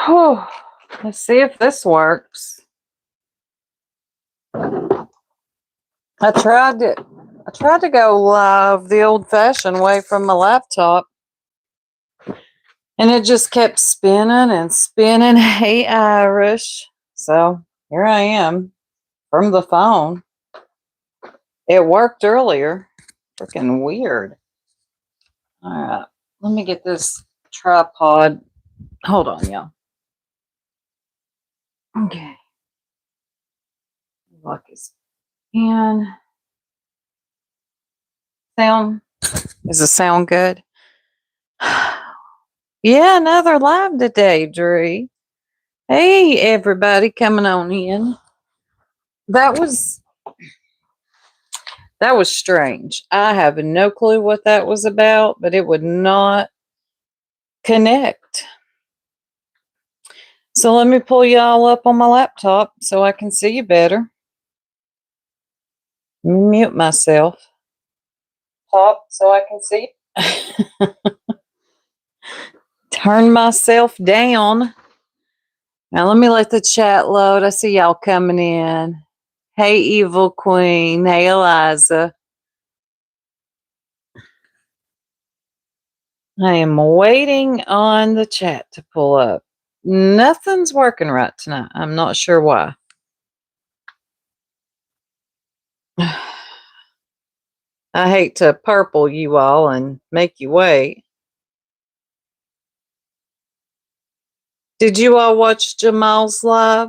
Oh, let's see if this works. I tried to go live the old-fashioned way from my laptop, and it just kept spinning and spinning. Hey, Irish. So here I am from the phone. It worked earlier. Freaking weird. All right, let me get this tripod. Hold on, y'all. Okay. Lock is in. Sound. Is the sound good? Yeah, another live today, Drew. Hey, everybody coming on in. That was strange. I have no clue what that was about, but it would not connect. So let me pull y'all up on my laptop so I can see you better. Mute myself. Top so I can see. Turn myself down. Now let me let the chat load. I see y'all coming in. Hey, Evil Queen. Hey, Eliza. I am waiting on the chat to pull up. Nothing's working right tonight. I'm not sure why. I hate to purple you all and make you wait. Did you all watch Jamal's live?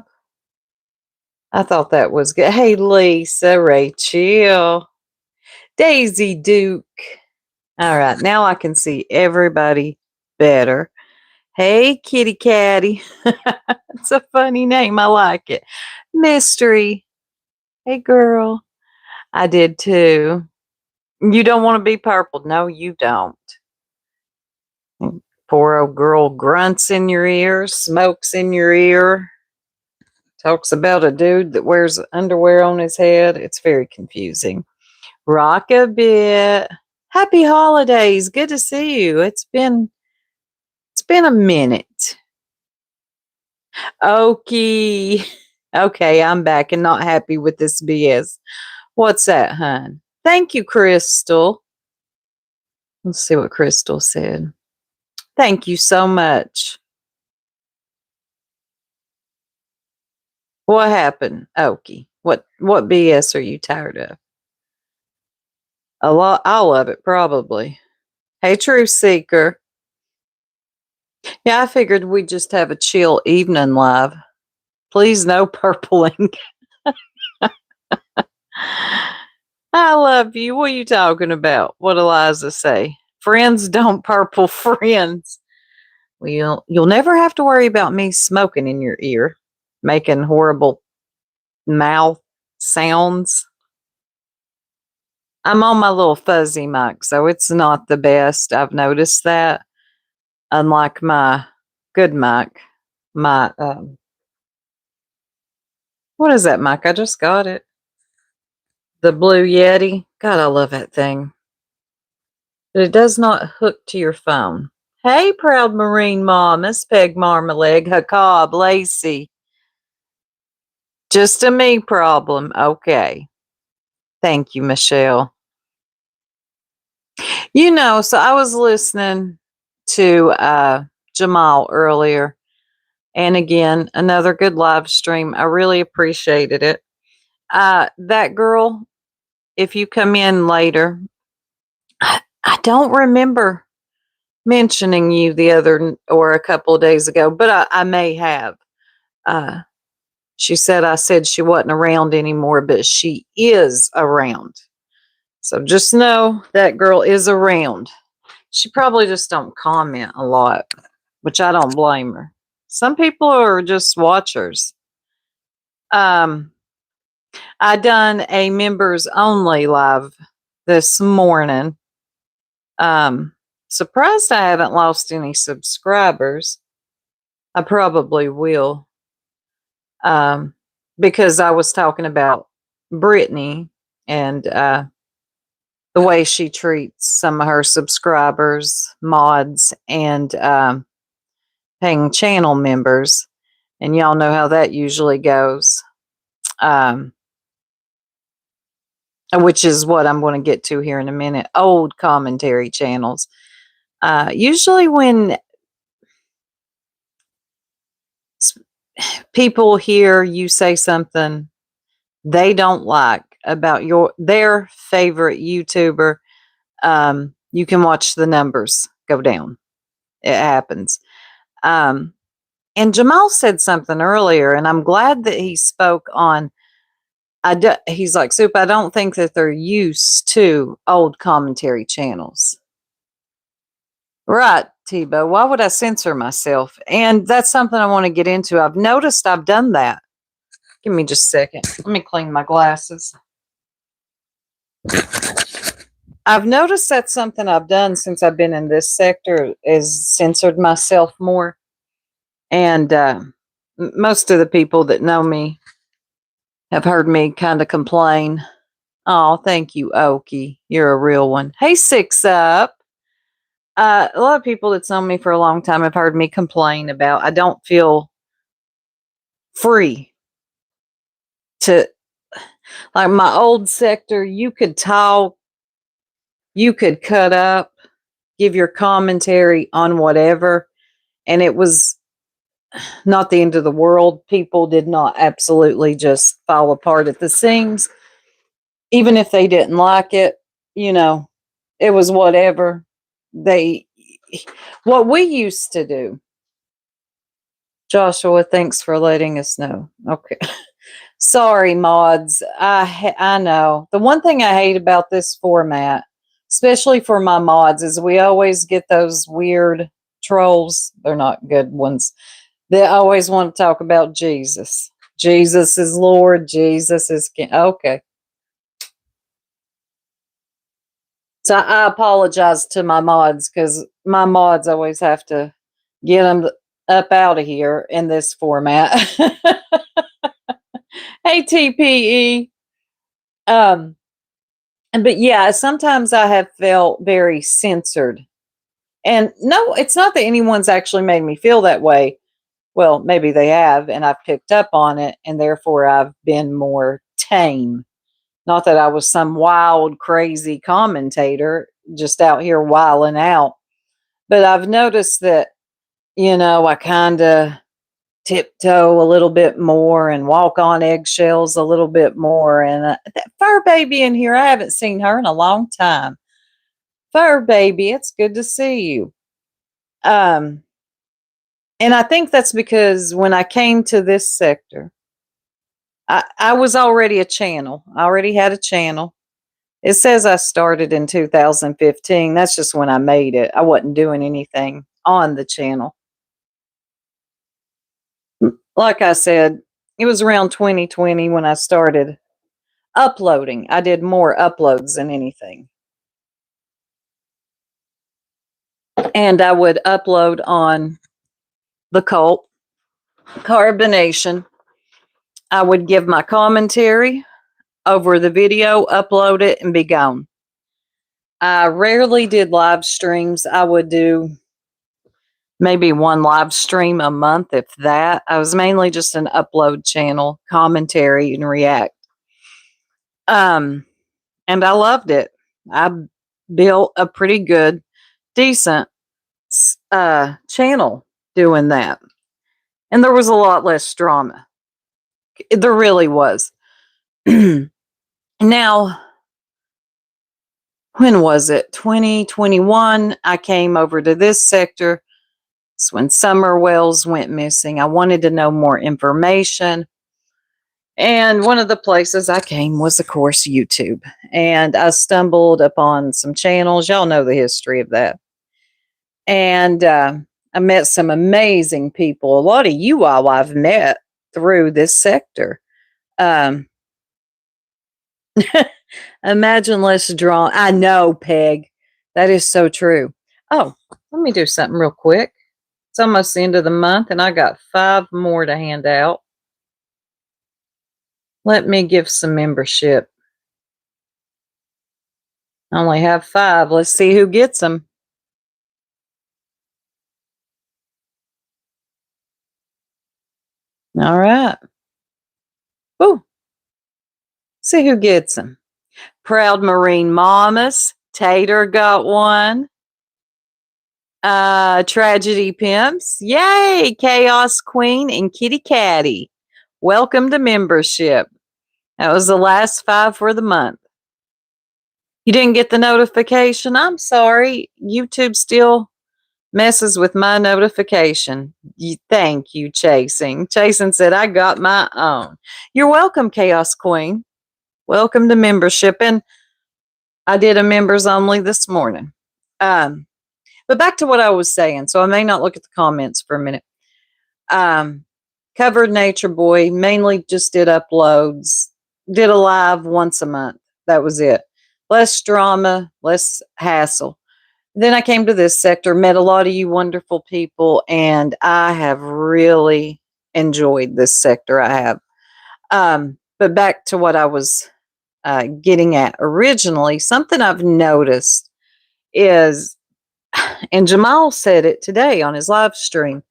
I thought that was good. Hey, Lisa, Rachel, Daisy Duke. All right, now I can see everybody better. Hey, Kitty Catty. It's a funny name. I like it. Mystery. Hey, girl. I did too. You don't want to be purple. No, you don't. Poor old girl grunts in your ear, smokes in your ear, talks about a dude that wears underwear on his head. It's very confusing. Rock a bit. Happy holidays. Good to see you. It's been a minute. Okay. Okay, I'm back and not happy with this BS. What's that, hun? Thank you, Crystal. Let's see what Crystal said. Thank you so much. What happened, Okie? What BS are you tired of? A lot, all of it, probably. Hey, Truth Seeker. Yeah, I figured we'd just have a chill evening live. Please, no purpling. I love you. What are you talking about? What Eliza say? Friends don't purple friends. Well, you'll never have to worry about me smoking in your ear, making horrible mouth sounds. I'm on my little fuzzy mic, so it's not the best. I've noticed that. Unlike my good mic, my what is that mic? I just got it. The Blue Yeti. God, I love that thing. But it does not hook to your phone. Hey, proud Marine Mom, Miss Peg Marmalade, Hacob, Lacey. Just a me problem. Okay. Thank you, Michelle. You know, so I was listening to Jamal earlier. And again, another good live stream. I really appreciated it. That girl, if you come in later, I don't remember mentioning you the other or a couple of days ago, but I may have. She said I said she wasn't around anymore, but she is around. So just know that girl is around. She probably just don't comment a lot, which I don't blame her. Some people are just watchers. I done a members only live this morning. Surprised I haven't lost any subscribers. I probably will. Because I was talking about Brittany and the way she treats some of her subscribers, mods, and paying channel members, and y'all know how that usually goes. Which is what I'm going to get to here in a minute. Old commentary channels. Usually, when people hear you say something they don't like about their favorite YouTuber, you can watch the numbers go down. It happens. And Jamal said something earlier, and I'm glad that he spoke on. He's like, Soup, I don't think that they're used to old commentary channels. Right, Tebow. Why would I censor myself? And that's something I want to get into. I've noticed I've done that. Give me just a second. Let me clean my glasses. I've noticed that's something I've done since I've been in this sector is censored myself more. And most of the people that know me have heard me kind of complain. Oh, thank you, Okie. You're a real one. Hey, Six Up. A lot of people that's known me for a long time have heard me complain about I don't feel free to, like my old sector, you could talk, you could cut up, give your commentary on whatever, and it was not the end of the world. People did not absolutely just fall apart at the seams. Even if they didn't like it, you know, it was whatever. What we used to do. Joshua, thanks for letting us know. Okay. Sorry, mods. I know. The one thing I hate about this format, especially for my mods, is we always get those weird trolls. They're not good ones. They always want to talk about Jesus. Jesus is Lord. Jesus is King. Okay. So I apologize to my mods because my mods always have to get them up out of here in this format. Hey, TPE. Um, but yeah, sometimes I have felt very censored. And no, it's not that anyone's actually made me feel that way. Well, maybe they have, and I've picked up on it, and therefore I've been more tame. Not that I was some wild, crazy commentator just out here wilding out, but I've noticed that, I kind of tiptoe a little bit more and walk on eggshells a little bit more. And that fur baby in here, I haven't seen her in a long time. Fur baby, it's good to see you. And I think that's because when I came to this sector, I was already a channel. I already had a channel. It says I started in 2015. That's just when I made it. I wasn't doing anything on the channel. Like I said, it was around 2020 when I started uploading. I did more uploads than anything. And I would upload on the cult, carbonation. I would give my commentary over the video, upload it, and be gone. I rarely did live streams. I would do maybe one live stream a month, if that. I was mainly just an upload channel, commentary, and react. And I loved it. I built a pretty good, decent channel doing that. And there was a lot less drama. There really was. Now, when was it? 2021. I came over to this sector. It's when Summer Wells went missing. I wanted to know more information. And one of the places I came was, of course, YouTube. And I stumbled upon some channels. Y'all know the history of that. And I met some amazing people. A lot of you all I've met through this sector. Imagine less drawn. I know, Peg. That is so true. Oh, let me do something real quick. It's almost the end of the month, and I got 5 more to hand out. Let me give some membership. I only have 5. Let's see who gets them. All right. Ooh, see who gets them. Proud Marine Mamas. Tater got one. Tragedy Pimps. Yay! Chaos Queen and Kitty Catty. Welcome to membership. That was the last 5 for the month. You didn't get the notification? I'm sorry. YouTube still messes with my notification. Thank you, Chasing. Chasing said, I got my own. You're welcome, Chaos Queen. Welcome to membership. And I did a members only this morning. But back to what I was saying. So I may not look at the comments for a minute. Covered Nature Boy mainly just did uploads, did a live once a month. That was it. Less drama, less hassle. Then I came to this sector, met a lot of you wonderful people, and I have really enjoyed this sector. I have. But back to what I was getting at originally, something I've noticed is, and Jamal said it today on his live stream.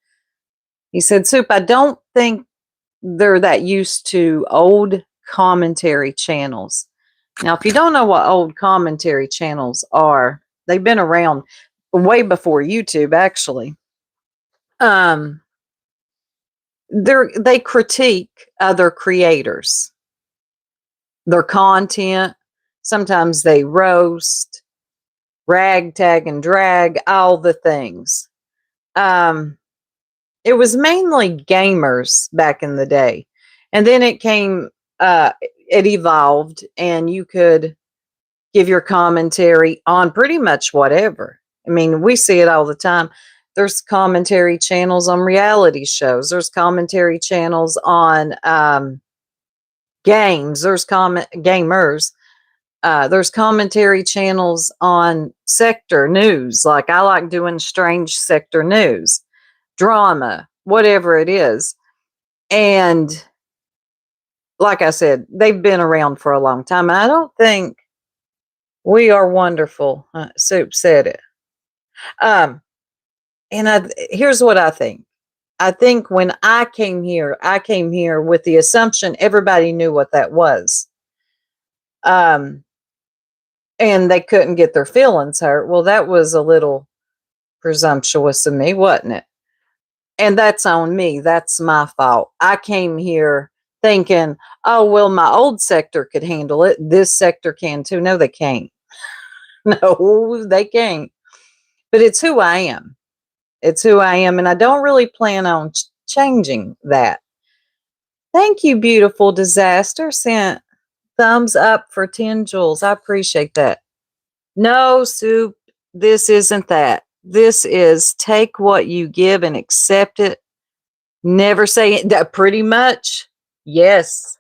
He said, Soup, I don't think they're that used to old commentary channels. Now, if you don't know what old commentary channels are, they've been around way before YouTube, actually. They critique other creators, their content. Sometimes they roast, ragtag and drag, all the things. It was mainly gamers back in the day. And then it evolved, and you could give your commentary on pretty much whatever. I mean, we see it all the time. There's commentary channels on reality shows. There's commentary channels on games. There's gamers. There's commentary channels on sector news. Like I like doing strange sector news, drama, whatever it is. And like I said, they've been around for a long time. And I don't think we are wonderful. Soup said it. Here's what I think. I think when I came here with the assumption everybody knew what that was. And they couldn't get their feelings hurt. Well, that was a little presumptuous of me, wasn't it? And that's on me. That's my fault. I came here thinking, oh, well, my old sector could handle it. This sector can too. No, they can't. No, they can't. But it's who I am. It's who I am. And I don't really plan on changing that. Thank you, beautiful disaster. Sent thumbs up for 10 jewels. I appreciate that. No, Soup, this isn't that. This is take what you give and accept it. Never say it. That pretty much. Yes,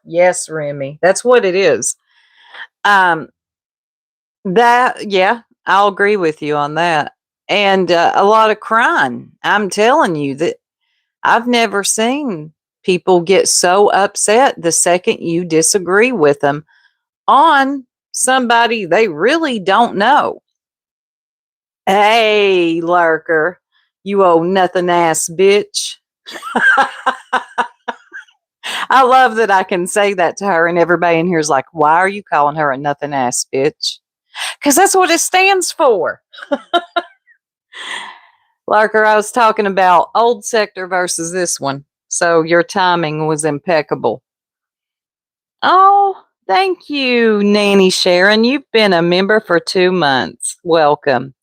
Remy. That's what it is. Yeah, I'll agree with you on that. And a lot of crying. I'm telling you that I've never seen people get so upset the second you disagree with them on somebody they really don't know. Hey, lurker, you old nothing ass bitch. I love that I can say that to her, and everybody in here is like, why are you calling her a nothing ass bitch? Because that's what it stands for. Larker, I was talking about old sector versus this one. So your timing was impeccable. Oh, thank you, Nanny Sharon. You've been a member for 2 months. Welcome.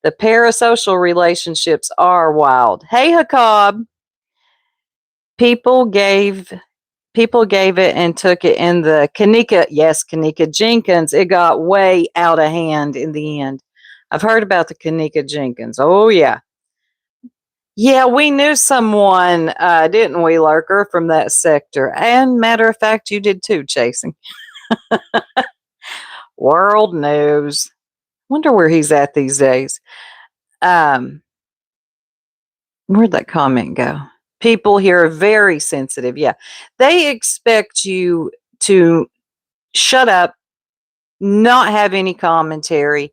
The parasocial relationships are wild. Hey, Hakab. People gave it and took it in the Kanika Jenkins. It got way out of hand in the end. I've heard about the Kanika Jenkins. Oh, yeah. Yeah, we knew someone, didn't we, Lurker, from that sector? And matter of fact, you did too, Chasing. World news. Wonder where he's at these days. Where'd that comment go? People here are very sensitive. Yeah. They expect you to shut up, not have any commentary,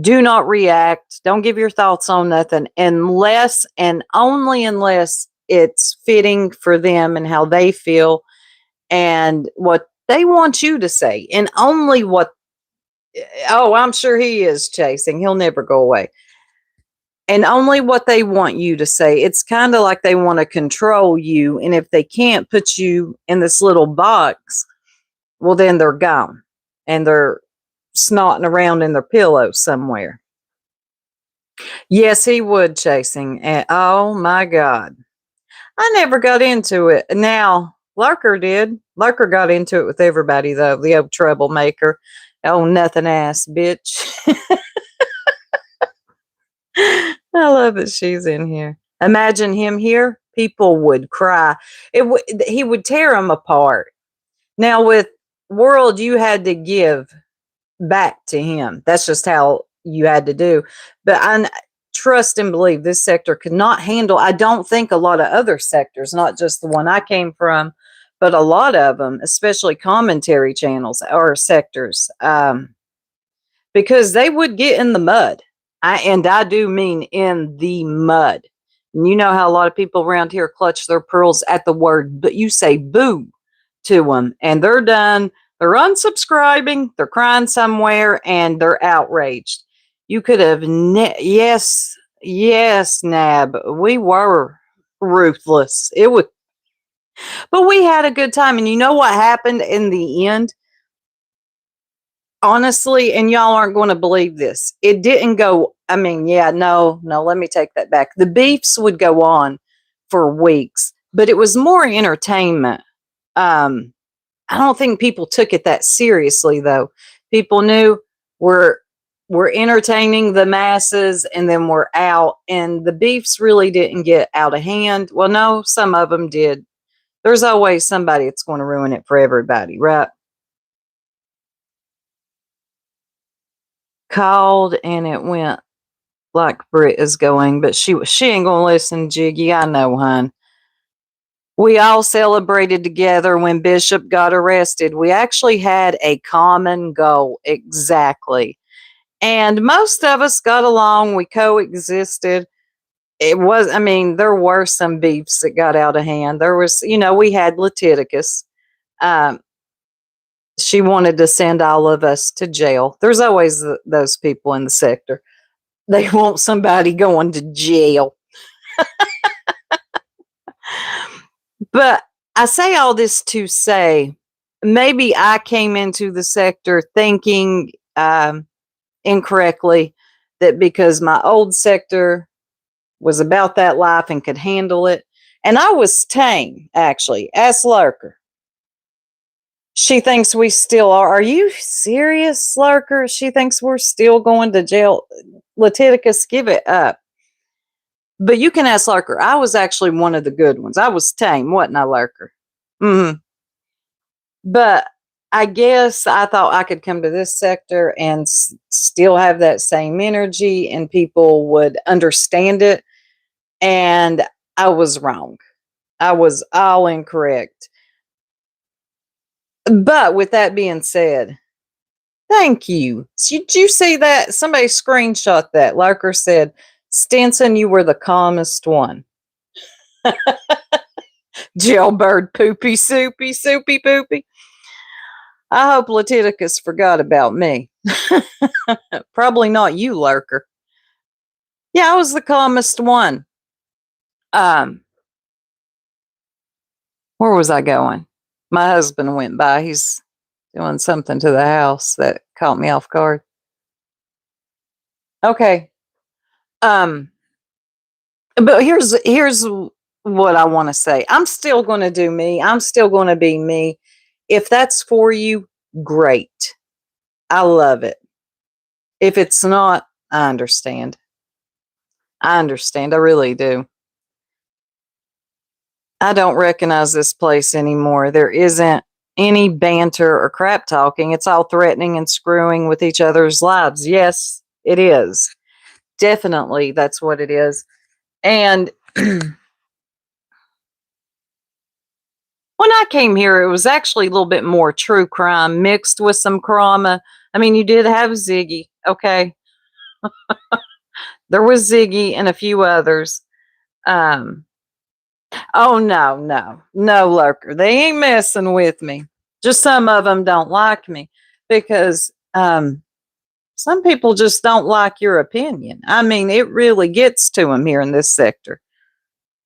do not react, don't give your thoughts on nothing unless and only unless it's fitting for them and how they feel and what they want you to say, and only what. Oh, I'm sure he is chasing. He'll never go away. And only what they want you to say. It's kind of like they want to control you. And if they can't put you in this little box, well, then they're gone and they're snotting around in their pillow somewhere. Yes, he would chasing. And oh my God. I never got into it. Now, Lurker did. Lurker got into it with everybody, though, the old troublemaker. Oh, nothing ass bitch. I love that she's in here. Imagine him here. People would cry. He would tear them apart. Now, with World, you had to give back to him. That's just how you had to do. But I trust and believe this sector could not handle, I don't think a lot of other sectors, not just the one I came from, but a lot of them, especially commentary channels or sectors, because they would get in the mud. And I do mean in the mud. And you know how a lot of people around here clutch their pearls at the word, but you say boo to them and they're done. They're unsubscribing, they're crying somewhere, and they're outraged. You could have, yes, Nab. We were ruthless. It was, but we had a good time. And you know what happened in the end? Honestly, and y'all aren't going to believe this. It didn't go, I mean, yeah, no, let me take that back. The beefs would go on for weeks, but it was more entertainment. I don't think people took it that seriously, though. People knew we're we're entertaining the masses, and then we're out. And the beefs really didn't get out of hand. Well, no, some of them did. There's always somebody that's going to ruin it for everybody, right? Called and it went like Britt is going, but she ain't gonna listen, Jiggy. I know, hun. We all celebrated together when Bishop got arrested. We actually had a common goal, exactly. And most of us got along. We coexisted. It was, I mean, there were some beefs that got out of hand. There was, we had Leviticus. Um, she wanted to send all of us to jail. There's always those people in the sector. They want somebody going to jail. But I say all this to say maybe I came into the sector thinking incorrectly that because my old sector was about that life and could handle it. And I was tame, actually. Ask Lurker. She thinks we still are. Are you serious, Lurker? She thinks we're still going to jail. Leviticus, give it up. But you can ask Lurker. I was actually one of the good ones. I was tame, wasn't I, Lurker? Mm-hmm. But I guess I thought I could come to this sector and still have that same energy and people would understand it. And I was wrong. I was all incorrect. But with that being said, thank you. Did you see that? Somebody screenshot that. Lurker said, Stinson, you were the calmest one. Jailbird poopy soupy, soupy poopy. I hope Leviticus forgot about me. Probably not you, Lurker. Yeah, I was the calmest one. Where was I going? My husband went by. He's doing something to the house that caught me off guard. Okay. But here's what I want to say. I'm still going to do me. I'm still going to be me. If that's for you, great. I love it. If it's not, I understand. I understand. I really do. I don't recognize this place anymore. There isn't any banter or crap talking. It's all threatening and screwing with each other's lives. Yes, it is. Definitely, that's what it is. And when I came here, it was actually a little bit more true crime mixed with some drama. I mean, you did have Ziggy, okay? There was Ziggy and a few others. Oh, no, no, no, Lurker. They ain't messing with me. Just some of them don't like me because some people just don't like your opinion. I mean, it really gets to them here in this sector.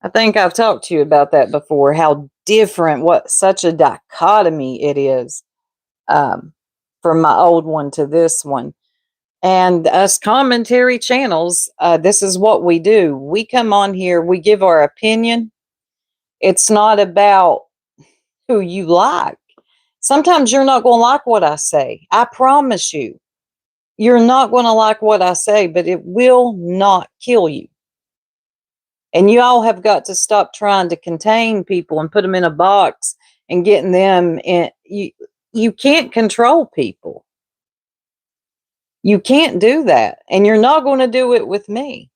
I think I've talked to you about that before, how different, what such a dichotomy it is um, from my old one to this one. And us commentary channels, this is what we do. We come on here, we give our opinion. It's not about who you like. Sometimes you're not going to like what I say. I promise you. You're not going to like what I say, but it will not kill you. And you all have got to stop trying to contain people and put them in a box and getting them in. You can't control people. You can't do that. And you're not going to do it with me.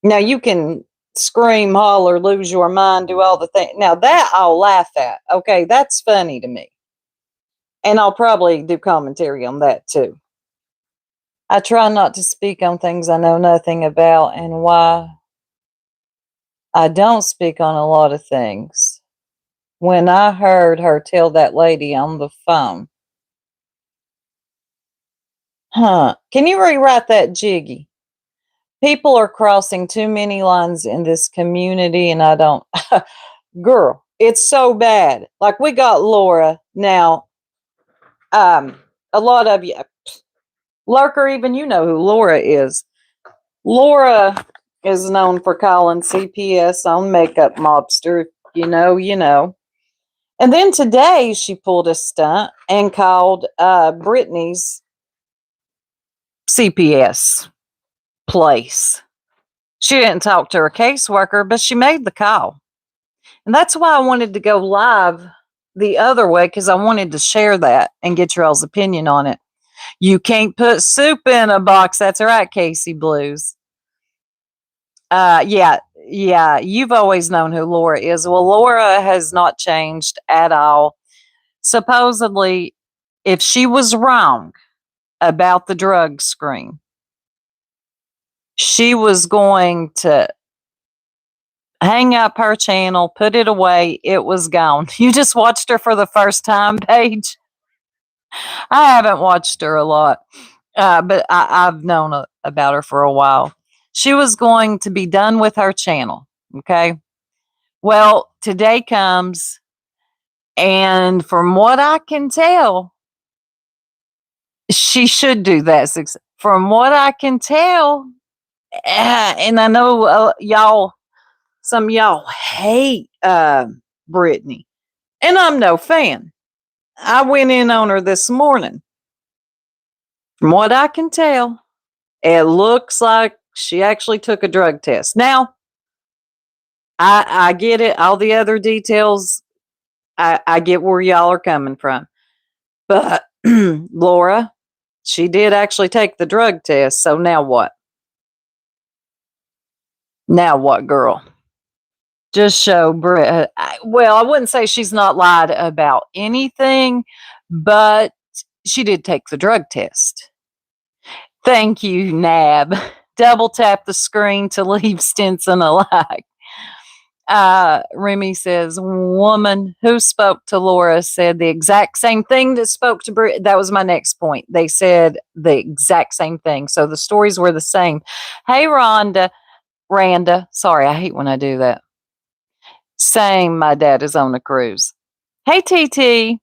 Now, you can scream, holler, lose your mind, do all the things. Now, that I'll laugh at. Okay, that's funny to me. And I'll probably do commentary on that too. I try not to speak on things I know nothing about, and why I don't speak on a lot of things. When I heard her tell that lady on the phone, can you rewrite that, Jiggy? People are crossing too many lines in this community, and I don't. Girl, it's so bad. Like, we got Laura now. A lot of you, Lurker, even you know who Laura is. Laura is known for calling CPS on Makeup Mobster. You know, you know. And then today she pulled a stunt and called Brittany's CPS place. She didn't talk to her caseworker, but she made the call. And that's why I wanted to go live the other way, because I wanted to share that and get your all's opinion on it. You can't put soup in a box. That's right, Casey Blues. Yeah, you've always known who Laura is. Well, Laura has not changed at all. Supposedly, if she was wrong about the drug screen, she was going to hang up her channel, put it away. It was gone. You just watched her for the first time, Paige. I haven't watched her a lot, but I've known about her for a while. She was going to be done with her channel. Okay. Well, today comes, and from what I can tell, she should do that. From what I can tell, and I know y'all, some of y'all hate Brittany, and I'm no fan. I went in on her this morning. From what I can tell, it looks like she actually took a drug test. Now, I get it. All the other details, I get where y'all are coming from. But Laura, she did actually take the drug test. So now what? Now what, girl? Just show Brett. Well, I wouldn't say she's not lied about anything, but she did take the drug test. Thank you, Nab. Double tap the screen to leave Stinson a like. Remy says, woman who spoke to Laura said the exact same thing that spoke to Brit. That was my next point. They said the exact same thing. So the stories were the same. Hey, Randa. Sorry, I hate when I do that. Same, my dad is on a cruise. Hey, TT.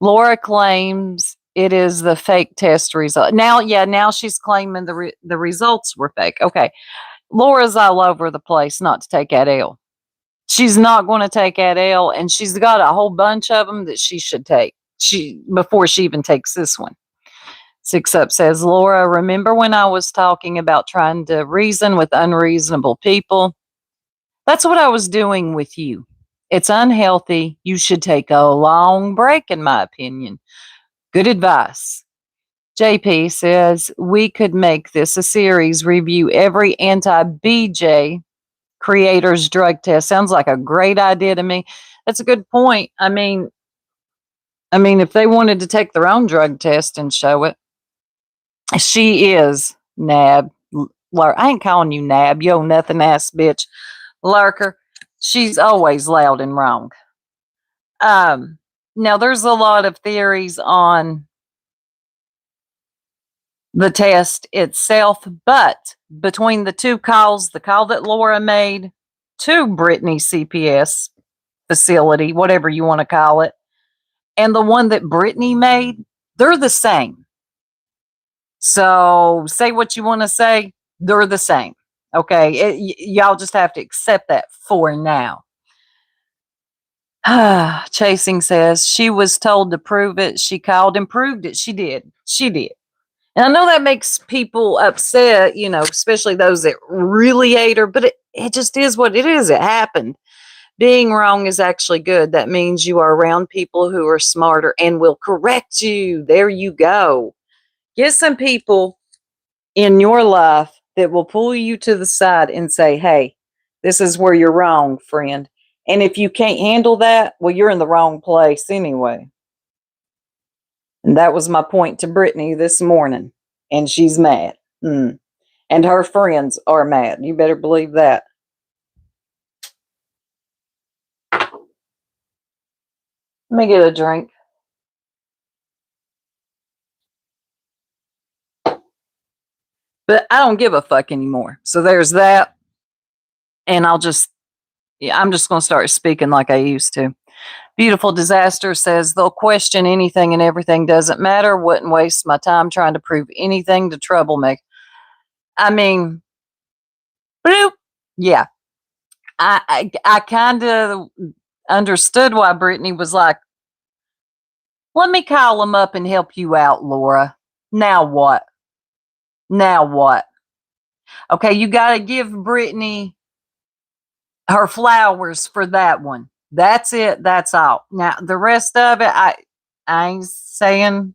Laura claims it is the fake test result. Now she's claiming the results were fake. Okay. Laura's all over the place not to take Adele. She's not going to take Adele, and she's got a whole bunch of them that she should take before she even takes this one. Six Up says, Laura, remember when I was talking about trying to reason with unreasonable people? That's what I was doing with you. It's unhealthy. You should take a long break, in my opinion. Good advice. JP says, we could make this a series, review every anti-BJ creator's drug test. Sounds like a great idea to me. That's a good point. I mean, if they wanted to take their own drug test and show it, she is Nab. I ain't calling you Nab, yo nothing ass bitch, Lurker. She's always loud and wrong. Um, Now there's a lot of theories on the test itself, but between the two calls, the call that Laura made to Brittany's CPS facility, whatever you want to call it, and the one that Brittany made, they're the same. So say what you want to say, they're the same. Okay, y'all just have to accept that for now. Chasing says she was told to prove it. She called and proved it. She did. She did. And I know that makes people upset, especially those that really hate her, but it just is what it is. It happened. Being wrong is actually good. That means you are around people who are smarter and will correct you. There you go. Get some people in your life that will pull you to the side and say, hey, this is where you're wrong, friend. And if you can't handle that, well, you're in the wrong place anyway. And that was my point to Brittany this morning. And she's mad. And her friends are mad. You better believe that. Let me get a drink. But I don't give a fuck anymore. So there's that. And I'm just going to start speaking like I used to. Beautiful Disaster says they'll question anything and everything, doesn't matter. Wouldn't waste my time trying to prove anything to troublemaker. I mean, bloop. Yeah. I kind of understood why Brittany was like, let me call them up and help you out, Laura. Now what? Now what? Okay, you got to give Brittany her flowers for that one. That's it. That's all. Now, the rest of it, I ain't saying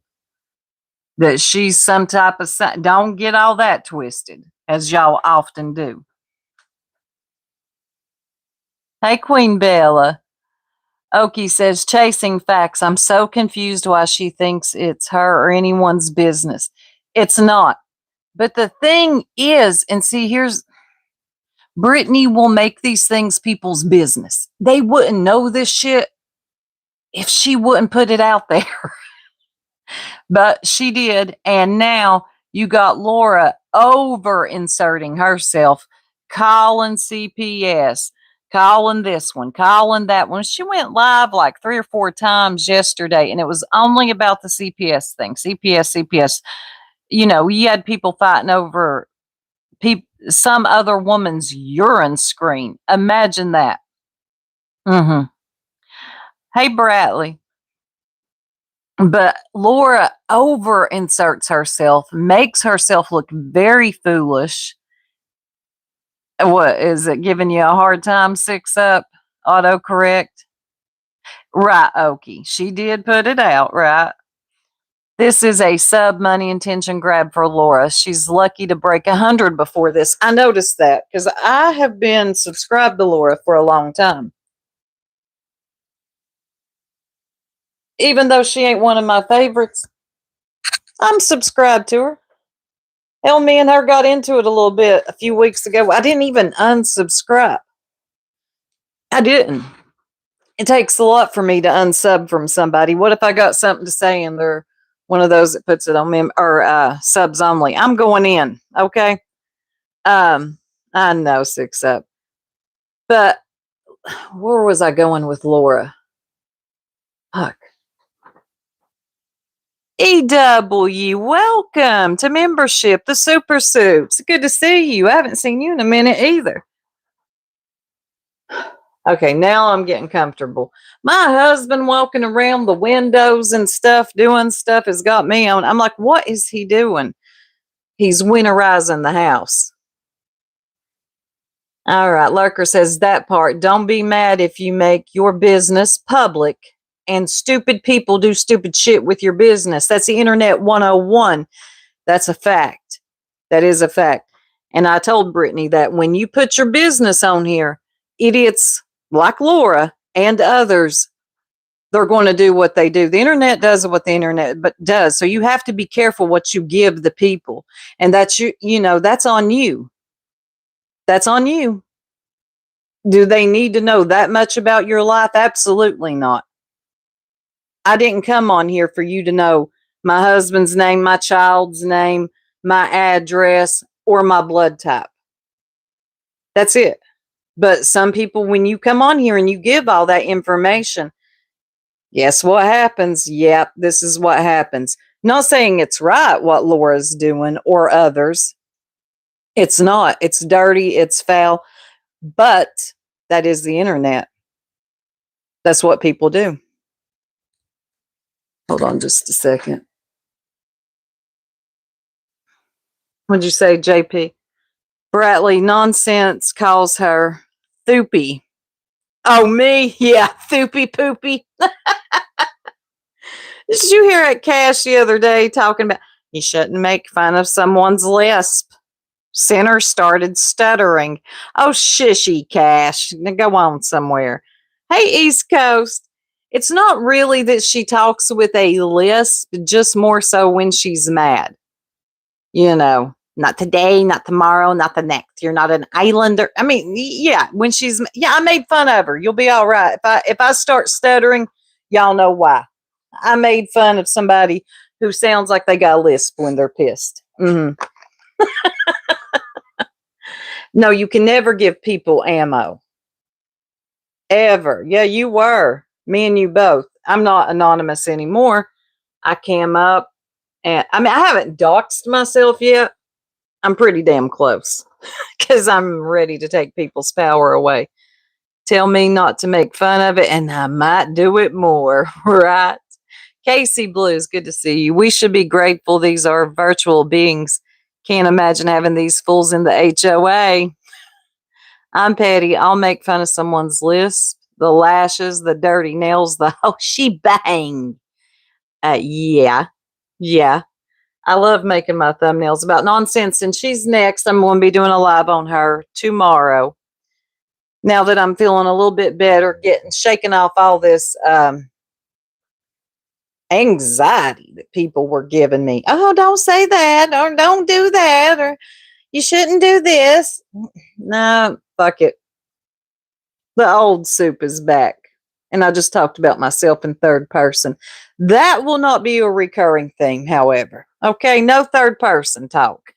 that she's some type of, don't get all that twisted, as y'all often do. Hey, Queen Bella. Okie says, chasing facts. I'm so confused why she thinks it's her or anyone's business. It's not. But the thing is, and see, here's, Brittany will make these things people's business. They wouldn't know this shit if she wouldn't put it out there. But she did. And now you got Laura over inserting herself, calling CPS, calling this one, calling that one. She went live like 3 or 4 times yesterday, and it was only about the CPS thing. CPS. You had people fighting over some other woman's urine screen. Imagine that. Mm-hmm. Hey, Bradley. But Laura over inserts herself, makes herself look very foolish. What is it giving you a hard time? 6 up, autocorrect. Right, Okie. She did put it out, right? This is a sub money intention grab for Laura. She's lucky to break 100 before this. I noticed that because I have been subscribed to Laura for a long time. Even though she ain't one of my favorites, I'm subscribed to her. Hell, me and her got into it a little bit a few weeks ago. I didn't even unsubscribe. I didn't. It takes a lot for me to unsub from somebody. What if I got something to say and they're one of those that puts it on subs only? I'm going in, okay? I know 6 up. But where was I going with Laura? Fuck. EW, welcome to membership, the Super Soups. Good to see you. I haven't seen you in a minute either. Okay, now I'm getting comfortable. My husband walking around the windows and stuff, doing stuff has got me on. I'm like, what is he doing? He's winterizing the house. All right, Lurker says that part. Don't be mad if you make your business public and stupid people do stupid shit with your business. That's the internet 101. That's a fact. That is a fact. And I told Brittany that when you put your business on here, idiots like Laura and others, they're going to do what they do. The internet does what the internet does. So you have to be careful what you give the people. And that's that's on you. That's on you. Do they need to know that much about your life? Absolutely not. I didn't come on here for you to know my husband's name, my child's name, my address, or my blood type. That's it. But some people, when you come on here and you give all that information, guess what happens? Yep, this is what happens. Not saying it's right what Laura's doing or others. It's not. It's dirty, it's foul, but that is the internet. That's what people do. Hold on just a second. What'd you say, JP? Bradley Nonsense calls her Thoopy. Oh, me? Yeah, Thoopy Poopy. Did you hear at Cash the other day talking about you shouldn't make fun of someone's lisp? Center started stuttering. Oh, shishy, Cash. Now go on somewhere. Hey, East Coast. It's not really that she talks with a lisp, just more so when she's mad. You know, not today, not tomorrow, not the next. You're not an islander. I mean, yeah, when she's, yeah, I made fun of her. You'll be all right. If I start stuttering, y'all know why. I made fun of somebody who sounds like they got a lisp when they're pissed. Mm-hmm. No, you can never give people ammo. Ever. Yeah, you were. Me and you both. I'm not anonymous anymore. I came up and I mean, I haven't doxed myself yet. I'm pretty damn close because I'm ready to take people's power away. Tell me not to make fun of it, and I might do it more, right? Casey Blues, good to see you. We should be grateful these are virtual beings. Can't imagine having these fools in the HOA. I'm petty. I'll make fun of someone's lisp, the lashes, the dirty nails, the whole shebang. Yeah, yeah. I love making my thumbnails about nonsense, and she's next. I'm going to be doing a live on her tomorrow. Now that I'm feeling a little bit better, getting shaking off all this anxiety that people were giving me. Oh, don't say that, or don't do that, or you shouldn't do this. No, fuck it. The old soup is back. And I just talked about myself in third person. That will not be a recurring theme, however. Okay, no third person talk.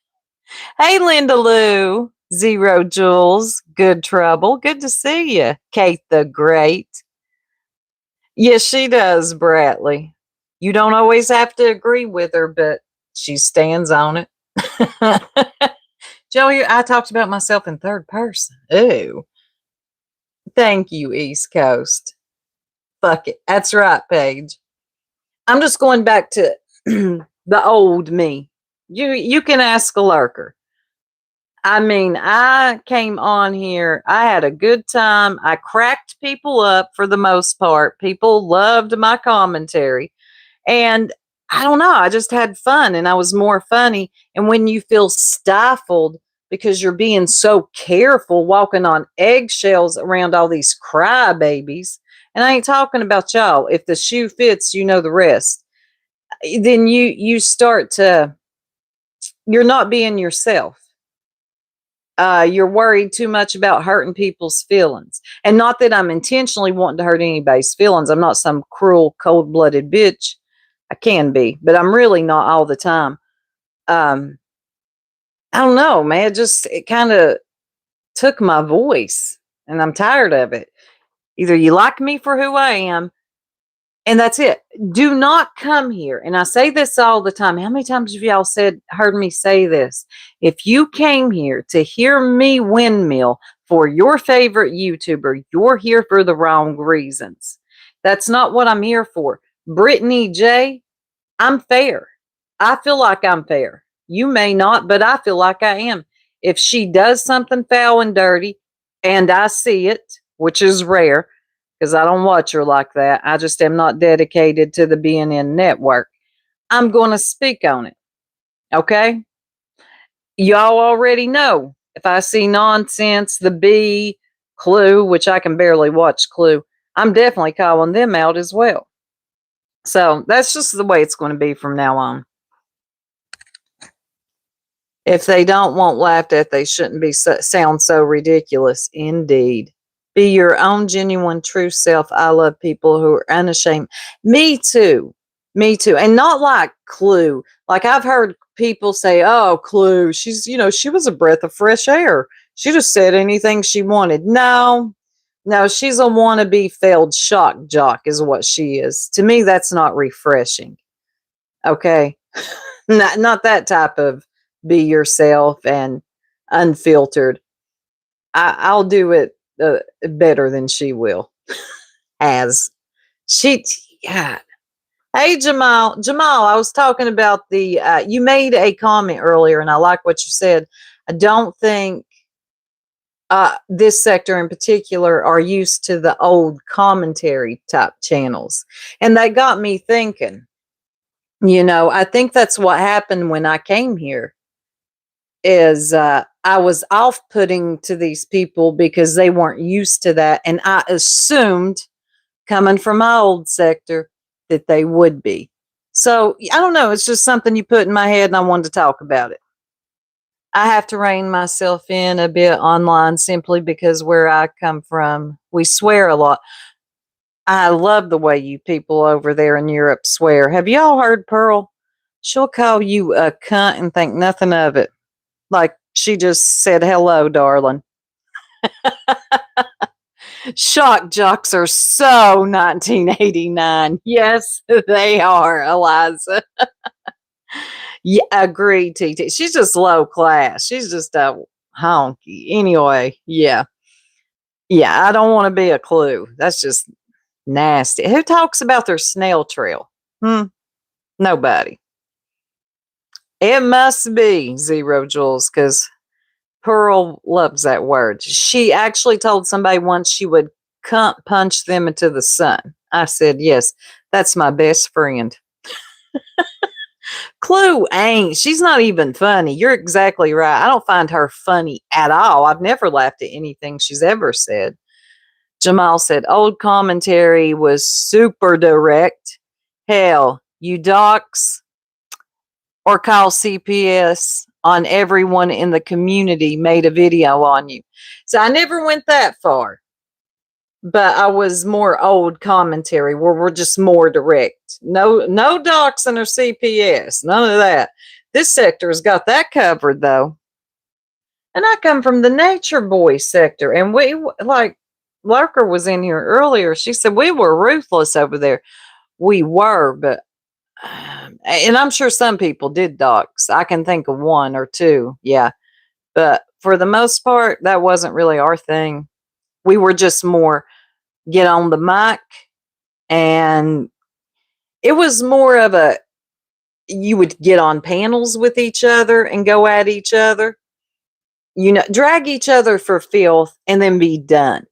Hey, Linda Lou, Zero Jules, Good Trouble. Good to see you. Kate the Great. Yes, she does, Bradley. You don't always have to agree with her, but she stands on it. Joey, I talked about myself in third person. Ooh. Thank you, East Coast. Fuck it. That's right, Paige. I'm just going back to the old me. You can ask a lurker. I mean, I came on here. I had a good time. I cracked people up for the most part. People loved my commentary. And I don't know, I just had fun and I was more funny. And when you feel stifled because you're being so careful walking on eggshells around all these crybabies, and I ain't talking about y'all. If the shoe fits, you know the rest. Then you start to you're not being yourself. You're worried too much about hurting people's feelings. And not that I'm intentionally wanting to hurt anybody's feelings. I'm not some cruel, cold blooded bitch. I can be, but I'm really not all the time. Um, I don't know, man. It kind of took my voice and I'm tired of it. Either you like me for who I am, and that's it. Do not come here. And I say this all the time. How many times have y'all heard me say this? If you came here to hear me windmill for your favorite YouTuber, you're here for the wrong reasons. That's not what I'm here for. Brittany J, I'm fair. I feel like I'm fair. You may not, but I feel like I am. If she does something foul and dirty and I see it, which is rare, because I don't watch her like that. I just am not dedicated to the BNN network. I'm going to speak on it. Okay? Y'all already know. If I see nonsense, the B, Clue, which I can barely watch Clue, I'm definitely calling them out as well. So that's just the way it's going to be from now on. If they don't want laughed at, they shouldn't be sound so ridiculous. Indeed. Be your own genuine true self. I love people who are unashamed. Me too. Me too. And not like Clue. Like I've heard people say, "Oh, Clue, she's, she was a breath of fresh air. She just said anything she wanted." No. No, she's a wannabe failed shock jock is what she is. To me that's not refreshing. Okay? Not that type of be yourself and unfiltered. I'll do it better than she will. As she, yeah. Hey Jamal, I was talking about the. You made a comment earlier, and I like what you said. I don't think this sector in particular are used to the old commentary type channels, and that got me thinking. I think that's what happened when I came here is I was off-putting to these people because they weren't used to that, and I assumed, coming from my old sector, that they would be. So I don't know. It's just something you put in my head, and I wanted to talk about it. I have to rein myself in a bit online simply because where I come from, we swear a lot. I love the way you people over there in Europe swear. Have y'all heard Pearl? She'll call you a cunt and think nothing of it. Like she just said, hello, darling. Shock jocks are so 1989. Yes, they are, Eliza. Yeah, agree, TT. She's just low class. She's just a honky. Anyway, yeah. Yeah, I don't want to be a Clue. That's just nasty. Who talks about their snail trail? Nobody. It must be Zero Jules because Pearl loves that word. She actually told somebody once she would punch them into the sun. I said, yes, that's my best friend. Clue ain't. She's not even funny. You're exactly right. I don't find her funny at all. I've never laughed at anything she's ever said. Jamal said, old commentary was super direct. Hell, you docs or call CPS on everyone in the community made a video on you. So I never went that far, but I was more old commentary where we're just more direct. No doxing or CPS, none of that. This sector's got that covered though. And I come from the nature boy sector, and we like Lurker was in here earlier. She said we were ruthless over there. We were, but and I'm sure some people did dox. I can think of one or two, yeah. But for the most part, that wasn't really our thing. We were just more get on the mic, and it was more of a you would get on panels with each other and go at each other, drag each other for filth and then be done.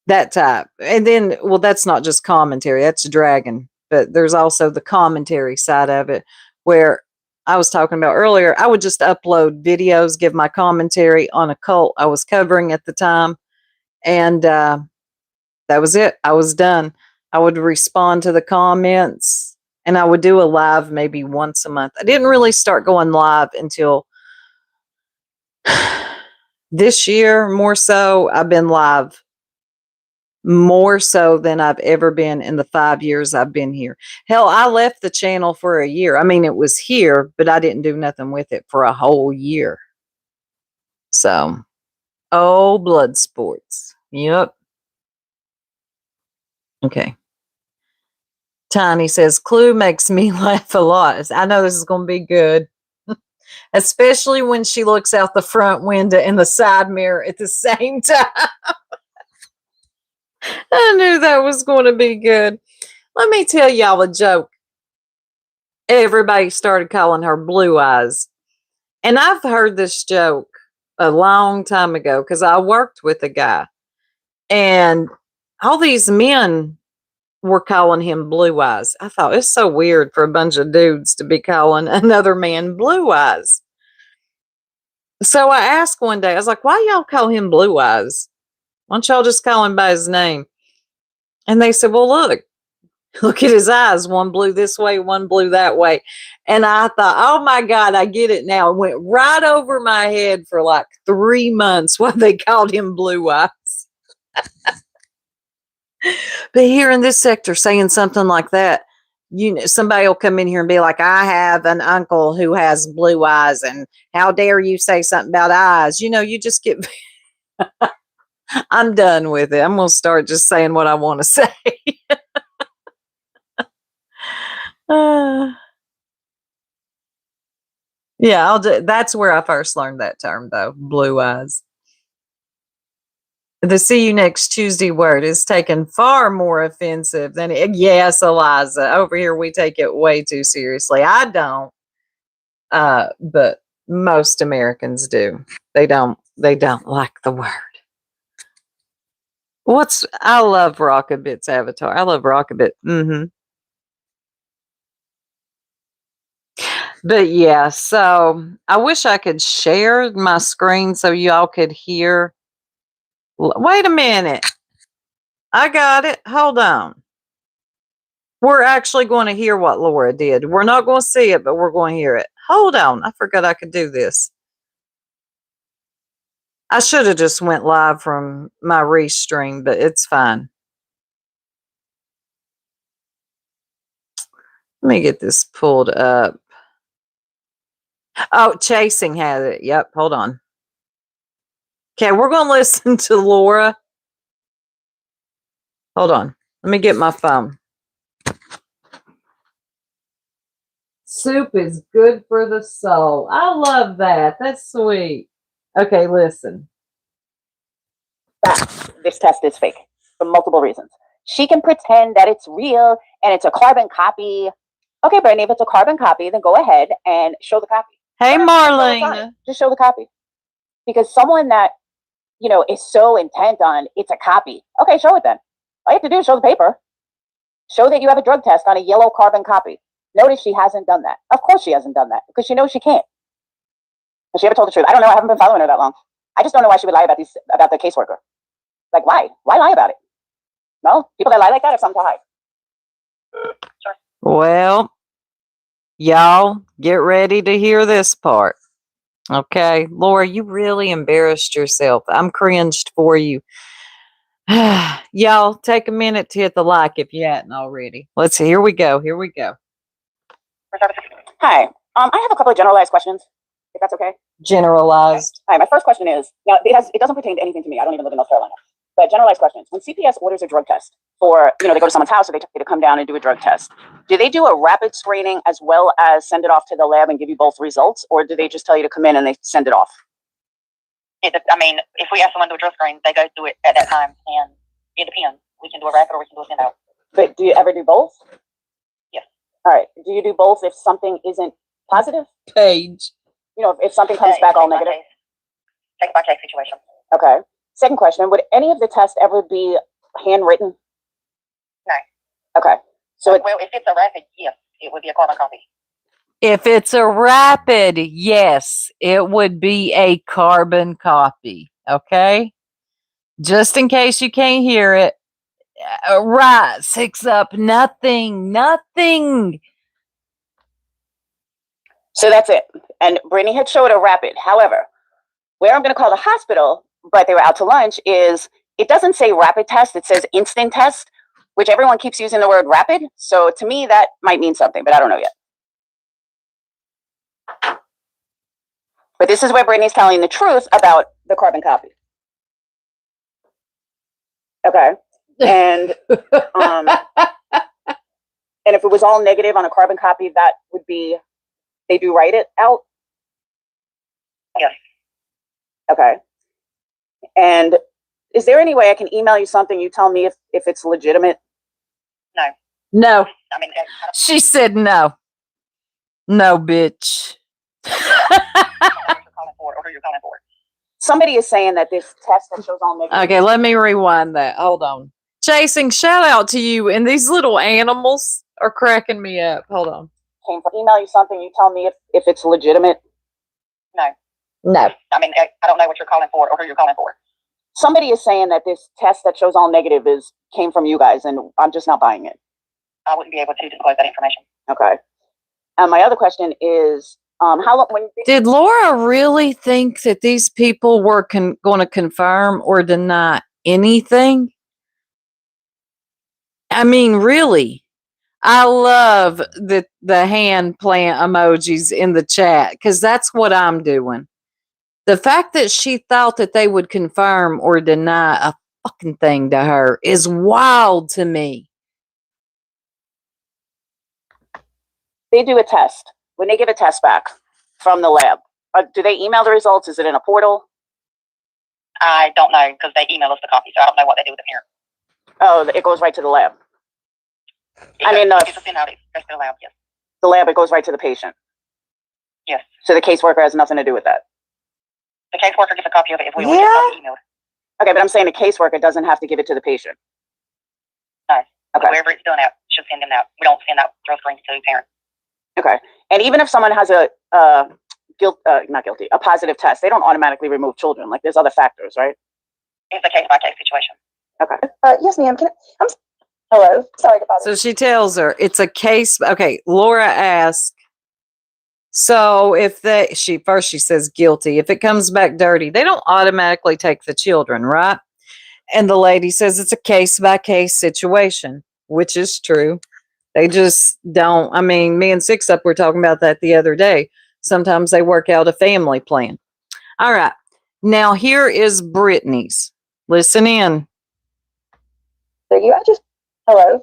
That type. And then, well, that's not just commentary, that's dragging. But there's also the commentary side of it where I was talking about earlier. I would just upload videos, give my commentary on a cult I was covering at the time. And that was it. I was done. I would respond to the comments and I would do a live maybe once a month. I didn't really start going live until this year, more so. I've been live more so than I've ever been in the 5 years I've been here. Hell, I left the channel for a year. I mean, it was here, but I didn't do nothing with it for a whole year. So, oh, blood sports. Yep. Okay. Tiny says, Clue makes me laugh a lot. I know this is going to be good. Especially when she looks out the front window and the side mirror at the same time. I knew that was going to be good. Let me tell y'all a joke. Everybody started calling her Blue Eyes. And I've heard this joke a long time ago because I worked with a guy. And all these men were calling him Blue Eyes. I thought it's so weird for a bunch of dudes to be calling another man Blue Eyes. So I asked one day, I was like, why y'all call him Blue Eyes? Why don't y'all just call him by his name? And they said, well, look, Look at his eyes. One blew this way, one blew that way. And I thought, oh my God, I get it now. It went right over my head for like 3 months while they called him Blue Eyes. But here in this sector, saying something like that, somebody will come in here and be like, I have an uncle who has blue eyes, and how dare you say something about eyes? You just get, I'm done with it. I'm going to start just saying what I want to say. uh, yeah, that's where I first learned that term, though, blue eyes. The see you next Tuesday word is taken far more offensive than yes, Eliza. Over here we take it way too seriously. I don't. But most Americans do. They don't like the word. I love Rockabit's avatar. I love Rockabit. But yeah, so I wish I could share my screen so y'all could hear. Wait a minute. I got it. Hold on. We're actually going to hear what Laura did. We're not going to see it, but we're going to hear it. Hold on. I forgot I could do this. I should have just went live from my restream, but it's fine. Let me get this pulled up. Oh, Chasing has it. Yep. Hold on. Okay, we're going to listen to Laura. Hold on. Let me get my phone. Soup is good for the soul. I love that. That's sweet. Okay, listen. This test is fake for multiple reasons. She can pretend that it's real and it's a carbon copy. Okay, Brittany, if it's a carbon copy, then go ahead and show the copy. Hey, Marlene. Just show the copy. Because someone that, is so intent on it's a copy. Okay, show it then. All you have to do is show the paper. Show that you have a drug test on a yellow carbon copy. Notice she hasn't done that. Of course she hasn't done that because she knows she can't. Has she ever told the truth? I don't know. I haven't been following her that long. I just don't know why she would lie about the caseworker. Like, why? Why lie about it? No, people that lie like that have something to hide. Sure. Well, y'all get ready to hear this part. Okay, Laura, you really embarrassed yourself. I'm cringed for you. Y'all take a minute to hit the like if you hadn't already. Let's see. Here we go. Hi. I have a couple of generalized questions, if that's okay. Generalized. Okay. Hi. My first question is, now it doesn't pertain to anything to me. I don't even live in North Carolina. But generalized questions. When CPS orders a drug test for, they go to someone's house or they tell you to come down and do a drug test, do they do a rapid screening as well as send it off to the lab and give you both results? Or do they just tell you to come in and they send it off? If we ask someone to do a drug screen, they go through it at that time, and it depends. We can do a rapid or we can do a send out. But do you ever do both? Yes. All right. Do you do both if something isn't positive? Paige. If something comes back all negative? Case by case situation. Okay. Second question, would any of the tests ever be handwritten? No. Okay. So if it's a rapid, yes, it would be a carbon copy. If it's a rapid, yes, it would be a carbon copy. Okay? Just in case you can't hear it. Right, 6 up, nothing. So that's it. And Brittany had showed a rapid. However, where I'm going to call the hospital, but they were out to lunch, is it doesn't say rapid test. It says instant test, which everyone keeps using the word rapid. So to me, that might mean something, but I don't know yet. But this is where Brittany's telling the truth about the carbon copy. Okay. And and if it was all negative on a carbon copy, that would be, they do write it out? Yes. Okay. And is there any way I can email you something, you tell me if it's legitimate? No. She said no. No, bitch. Somebody is saying that this test that shows all negative. Okay, let me rewind that. Hold on. Chasing, shout out to you. And these little animals are cracking me up. Hold on. Can I email you something, you tell me if it's legitimate? No. I don't know what you're calling for or who you're calling for. Somebody is saying that this test that shows all negative came from you guys, and I'm just not buying it. I wouldn't be able to disclose that information. Okay. And my other question is, how long? Did Laura really think that these people were going to confirm or deny anything? I mean, really? I love the hand plant emojis in the chat because that's what I'm doing. The fact that she thought that they would confirm or deny a fucking thing to her is wild to me. They do a test. When they give a test back from the lab, do they email the results? Is it in a portal? I don't know because they email us the copy, so I don't know what they do with the parent. Oh, it goes right to the lab. I mean, if it's sent out, it goes to the lab. Yes. The lab, it goes right to the patient. Yes. So the caseworker has nothing to do with that. The caseworker gets a copy of it if we want to email it. Okay, but I'm saying the caseworker doesn't have to give it to the patient. No. Okay. Wherever it's done out, should send them out. We don't send out drug screens to parents. Okay. And even if someone has a positive test, they don't automatically remove children. Like there's other factors, right? It's a case by case situation. Okay. Yes, ma'am. Hello. Sorry to bother. So she tells her it's a case. Okay, Laura asks. So if she says guilty, if it comes back dirty, they don't automatically take the children, right? And the lady says it's a case by case situation, which is true. They just don't. I mean, me and Six Up were talking about that the other day. Sometimes they work out a family plan. All right. Now here is Brittany's. Listen in. Hello.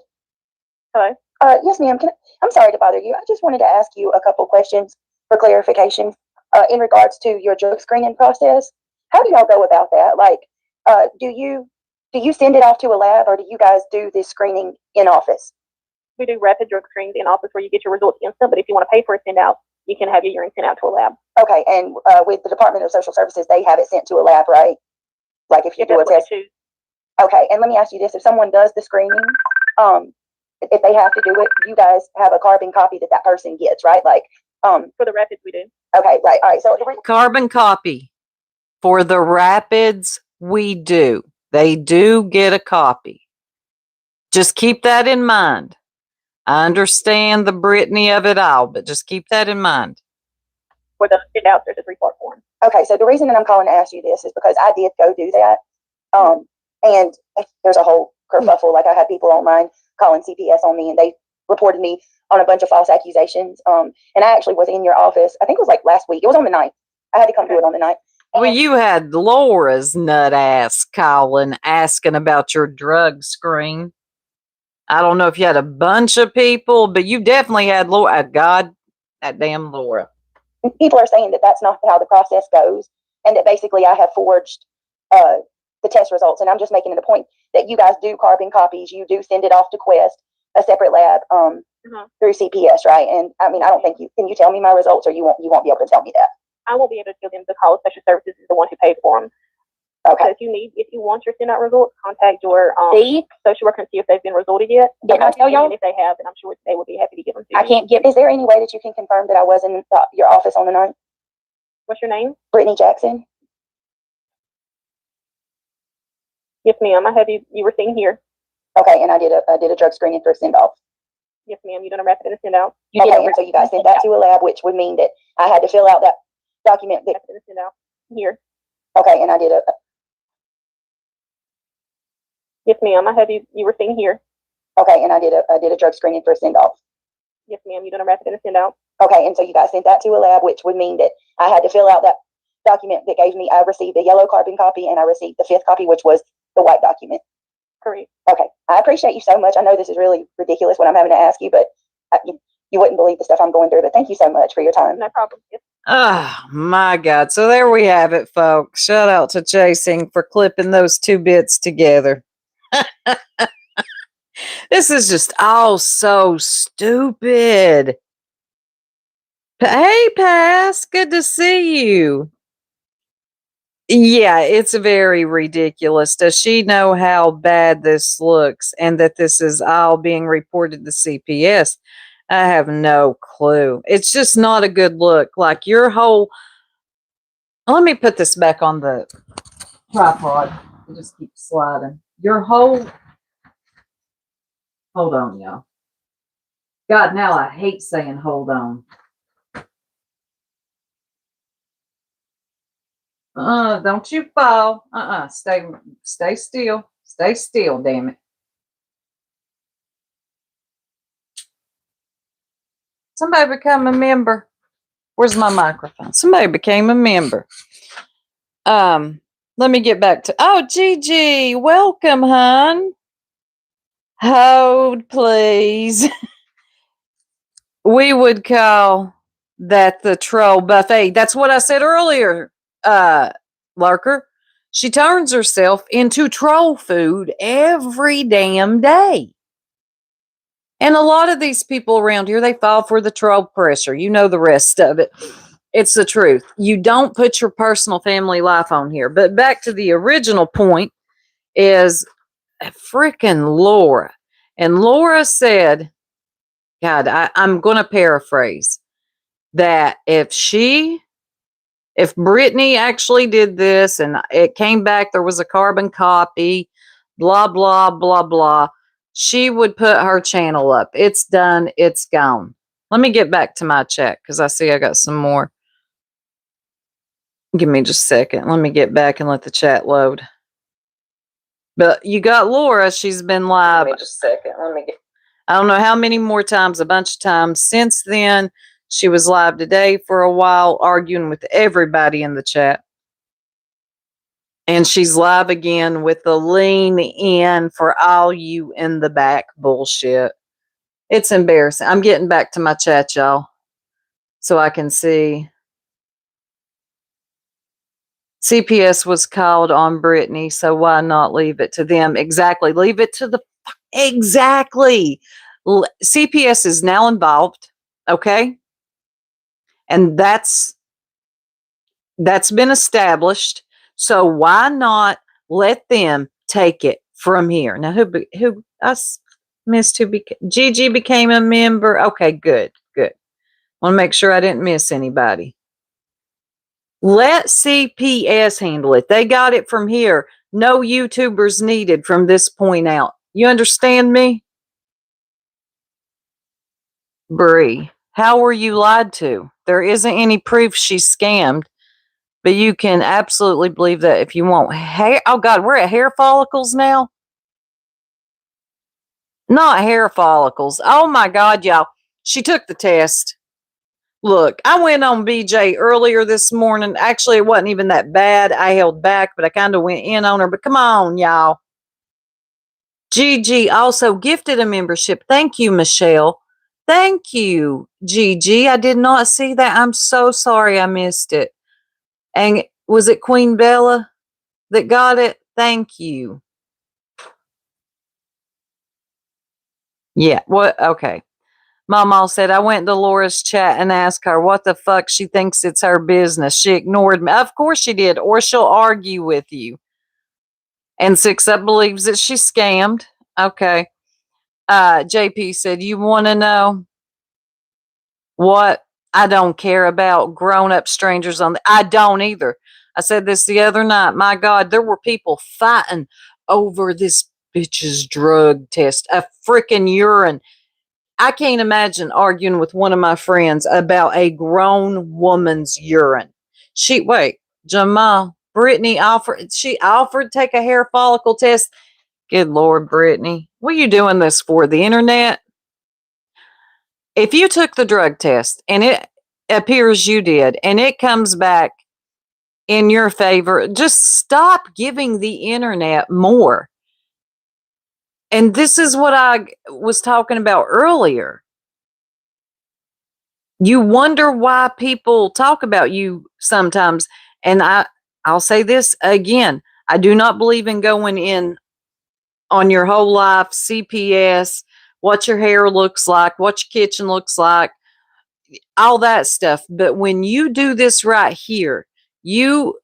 Hello. Yes, ma'am. I'm sorry to bother you. I just wanted to ask you a couple questions for clarification in regards to your drug screening process. How do y'all go about that? Like, do you send it off to a lab, or do you guys do this screening in office? We do rapid drug screens in office where you get your results instant, but if you want to pay for a send out, you can have your urine sent out to a lab. Okay, and with the Department of Social Services, they have it sent to a lab, right? Like if you do a test. Okay, and let me ask you this: if someone does the screening, if they have to do it, you guys have a carbon copy that person gets, right? Like, for the rapids, we do. Okay, right. All right. So Carbon copy for the rapids, we do. They do get a copy. Just keep that in mind. I understand the Brittany of it all, but just keep that in mind. For the send out, there's a 3-part form. Okay, so the reason that I'm calling to ask you this is because I did go do that, and there's a whole kerfuffle. Like I had people online calling CPS on me, and they reported me on a bunch of false accusations. And I actually was in your office. I think it was like last week. It was on the 9th. I had to come do it on the 9th. Well, you had Laura's nut ass calling, asking about your drug screen. I don't know if you had a bunch of people, but you definitely had Laura. God, that damn Laura. People are saying that that's not how the process goes, and that basically I have forged the test results. And I'm just making it a point that you guys do carbon copies. You do send it off to Quest, a separate lab, through CPS, right? And I mean, I don't think can you tell me my results, or you won't be able to tell me that? I won't be able to tell them because Special Services is the one who paid for them. Okay. So if you want your send out results, contact your social worker and see if they've been resulted yet. Can I tell y'all? If they have, then I'm sure they will be happy to give them to you. I can't give. Is there any way that you can confirm that I was in your office on the 9th? What's your name? Brittany Jackson. Yes, ma'am. I have you. You were seen here. Okay, and I did a drug screening for a send off. Yes, ma'am. You done a rapid and a send out. You did, and so you guys sent that to a lab, which would mean that I had to fill out that document. That send out here. Okay, and I did a. Yes, ma'am. I have you. You were seen here. Okay, and I did a drug screening for a send off. Yes, ma'am. You done a rapid and a send out. Okay, and so you guys sent that to a lab, which would mean that I had to fill out that document that gave me. I received the yellow carbon copy, and I received the 5th copy, which was the white document. Correct. Okay, I appreciate you so much. I know this is really ridiculous what I'm having to ask you, but you wouldn't believe the stuff I'm going through. But thank you so much for your time. No problem. Oh my God. So there we have it, folks. Shout out to Chasing for clipping those 2 bits together. This is just all so stupid. Hey, Pass, good to see you. Yeah, it's very ridiculous. Does she know how bad this looks and that this is all being reported to CPS? I have no clue. It's just not a good look. Like your whole. Let me put this back on the tripod. It just keeps sliding. Your whole. Hold on, y'all. God, now I hate saying hold on. Don't you fall. Stay still. Stay still, damn it. Somebody become a member. Where's my microphone? Somebody became a member. Let me get back to Gigi, welcome, hon. Hold, please. We would call that the troll buffet. That's what I said earlier, Lurker. She turns herself into troll food every damn day. And a lot of these people around here, they fall for the troll pressure. You know the rest of it. It's the truth. You don't put your personal family life on here. But back to the original point is freaking Laura. And Laura said, God, I'm going to paraphrase that if Brittany actually did this and it came back, there was a carbon copy, blah, blah, blah, blah, she would put her channel up. It's done. It's gone. Let me get back to my chat because I see I got some more. Give me just a second. Let me get back and let the chat load. But you got Laura. She's been live. Give me just a second. I don't know how many more times, a bunch of times since then. She was live today for a while, arguing with everybody in the chat. And she's live again with the lean in for all you in the back bullshit. It's embarrassing. I'm getting back to my chat, y'all, so I can see. CPS was called on Brittany, so why not leave it to them? Exactly. Leave it to the... Exactly. CPS is now involved, okay? And that's been established. So why not let them take it from here? Now, who us missed who Gigi became a member. Okay, good. Want to make sure I didn't miss anybody. Let CPS handle it. They got it from here. No YouTubers needed from this point out. You understand me? Bree, how were you lied to? There isn't any proof she's scammed, but you can absolutely believe that if you want hair. Oh God, we're at hair follicles now. Not hair follicles. Oh my God, y'all. She took the test. Look, I went on BJ earlier this morning. Actually, it wasn't even that bad. I held back, but I kind of went in on her. But come on, y'all. Gigi also gifted a membership. Thank you, Michelle. Thank you, Gigi. I did not see that. I'm so sorry I missed it. And was it Queen Bella that got it? Thank you. Yeah. What? Okay. Mama said, I went to Laura's chat and asked her what the fuck she thinks it's her business. She ignored me. Of course she did, or she'll argue with you. And Six Up believes that she scammed. Okay. JP said, you want to know what? I don't care about grown-up strangers on I don't either. I said this the other night. My God, there were people fighting over this bitch's drug test, a freaking urine. I can't imagine arguing with one of my friends about a grown woman's urine. Jamal, Brittany offered to take a hair follicle test. Good Lord, Brittany, what are you doing this for? The internet? If you took the drug test and it appears you did, and it comes back in your favor, just stop giving the internet more. And this is what I was talking about earlier. You wonder why people talk about you sometimes. And I'll say this again. I do not believe in going in on your whole life, CPS, what your hair looks like, what your kitchen looks like, all that stuff. But when you do this right here, you're